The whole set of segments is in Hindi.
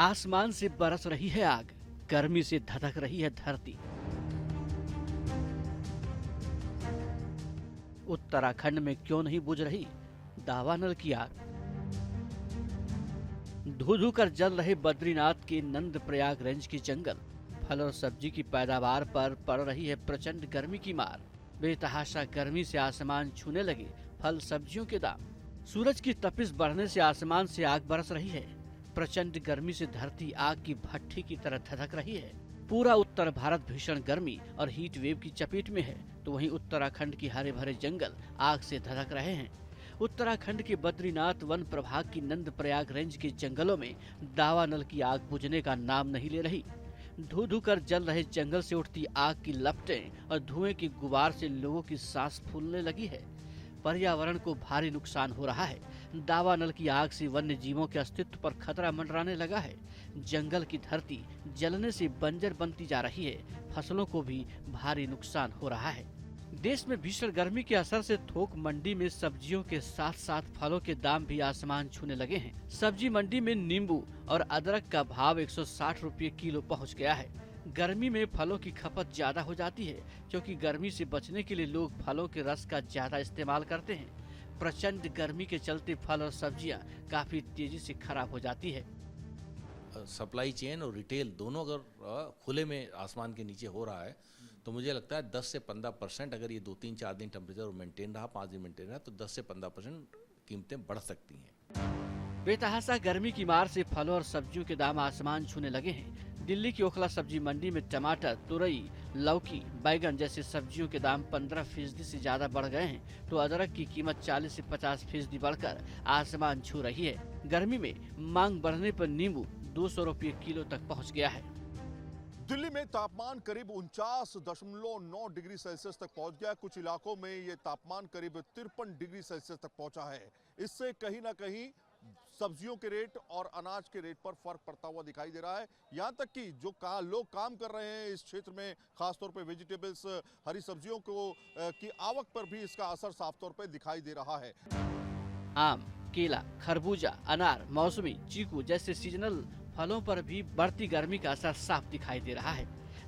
आसमान से बरस रही है आग, गर्मी से धधक रही है धरती। उत्तराखंड में क्यों नहीं बुझ रही दावानल की आग? धू धू कर जल रहे बद्रीनाथ के नंद प्रयाग रेंज के जंगल। फल और सब्जी की पैदावार पर पड़ रही है प्रचंड गर्मी की मार। बेतहाशा गर्मी से आसमान छूने लगे फल सब्जियों के दाम। सूरज की तपिश बढ़ने से आसमान से आग बरस रही है। प्रचंड गर्मी से धरती आग की भट्ठी की तरह धधक रही है। पूरा उत्तर भारत भीषण गर्मी और हीट वेव की चपेट में है, तो वहीं उत्तराखंड की हरे भरे जंगल आग से धधक रहे हैं। उत्तराखंड के बद्रीनाथ वन प्रभाग की नंद प्रयाग रेंज के जंगलों में दावानल की आग बुझने का नाम नहीं ले रही। धू धू कर जल रहे जंगल से उठती आग की लपटें और धुएं की गुबार से लोगों की सांस फूलने लगी है। पर्यावरण को भारी नुकसान हो रहा है। दावानल की आग से वन्य जीवों के अस्तित्व पर खतरा मंडराने लगा है। जंगल की धरती जलने से बंजर बनती जा रही है। फसलों को भी भारी नुकसान हो रहा है। देश में भीषण गर्मी के असर से थोक मंडी में सब्जियों के साथ साथ फलों के दाम भी आसमान छूने लगे हैं। सब्जी मंडी में नींबू और अदरक का भाव 160 रुपये किलो पहुंच गया है। गर्मी में फलों की खपत ज्यादा हो जाती है, क्योंकि गर्मी से बचने के लिए लोग फलों के रस का ज्यादा इस्तेमाल करते हैं। प्रचंड गर्मी के चलते फल और सब्जियां काफी तेजी से खराब हो जाती है। सप्लाई चेन और रिटेल दोनों अगर खुले में आसमान के नीचे हो रहा है तो मुझे लगता है 10 से 15% अगर ये 2-3-4 दिन टेम्परेचर मेंटेन रहा, 5 दिन मेंटेन रहा, तो 10 से 15% कीमतें बढ़ सकती हैं। बेतहाशा गर्मी की मार से फलों और सब्जियों के दाम आसमान छूने लगे हैं। दिल्ली की ओखला सब्जी मंडी में टमाटर, तुरई, लौकी, बैगन जैसे सब्जियों के दाम 15% से ज्यादा बढ़ गए हैं, तो अदरक की कीमत 40 से 50% बढ़कर आसमान छू रही है। गर्मी में मांग बढ़ने पर नींबू 200 रुपये किलो तक पहुँच गया है। दिल्ली में तापमान करीब 49.9 डिग्री सेल्सियस तक पहुंच गया। कुछ इलाकों में ये तापमान करीब 53 डिग्री सेल्सियस तक पहुंचा है। इससे कहीं ना कहीं सब्जियों के रेट और अनाज के रेट पर फर्क पड़ता हुआ दिखाई दे रहा है। यहाँ तक कि जो लोग काम कर रहे हैं इस क्षेत्र में, खासतौर पे वेजिटेबल्स, हरी सब्जियों की आवक पर भी इसका असर साफ तौर पे दिखाई दे रहा है। आम, केला, खरबूजा, अनार, मौसमी, चीकू जैसे सीजनल फलों पर भी बढ़ती गर्मी का असर साफ दिखाई दे रहा है।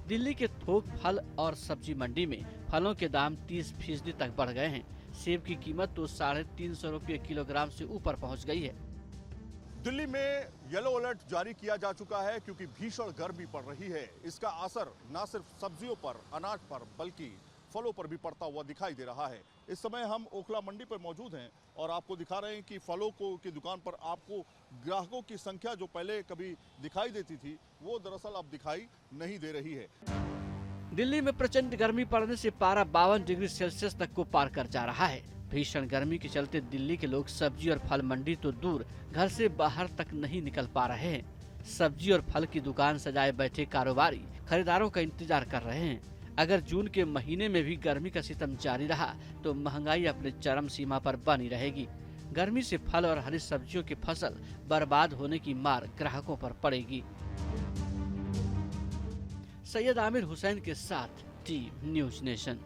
दिल्ली के थोक फल और सब्जी मंडी में फलों के दाम 30% तक बढ़ गए हैं। सेब की कीमत तो 350 रुपये किलोग्राम से ऊपर पहुंच गई है। दिल्ली में येलो अलर्ट जारी किया जा चुका है, क्योंकि भीषण गर्मी पड़ रही है। इसका असर न सिर्फ सब्जियों पर, अनाज पर, बल्कि फलों पर भी पड़ता हुआ दिखाई दे रहा है। इस समय हम ओखला मंडी पर मौजूद हैं और आपको दिखा रहे हैं कि फलों की दुकान पर आपको ग्राहकों की संख्या जो पहले कभी दिखाई देती थी, वो दरअसल अब दिखाई नहीं दे रही है। दिल्ली में प्रचंड गर्मी पड़ने से पारा 52 डिग्री सेल्सियस तक को पार कर जा रहा है। भीषण गर्मी के चलते दिल्ली के लोग सब्जी और फल मंडी तो दूर, घर से बाहर तक नहीं निकल पा रहे हैं। सब्जी और फल की दुकान सजाए बैठे कारोबारी खरीदारों का इंतजार कर रहे हैं। अगर जून के महीने में भी गर्मी का सितम जारी रहा तो महंगाई अपने चरम सीमा पर बनी रहेगी। गर्मी से फल और हरी सब्जियों की फसल बर्बाद होने की मार ग्राहकों पर पड़ेगी। सैयद आमिर हुसैन के साथ टीम न्यूज़ नेशन।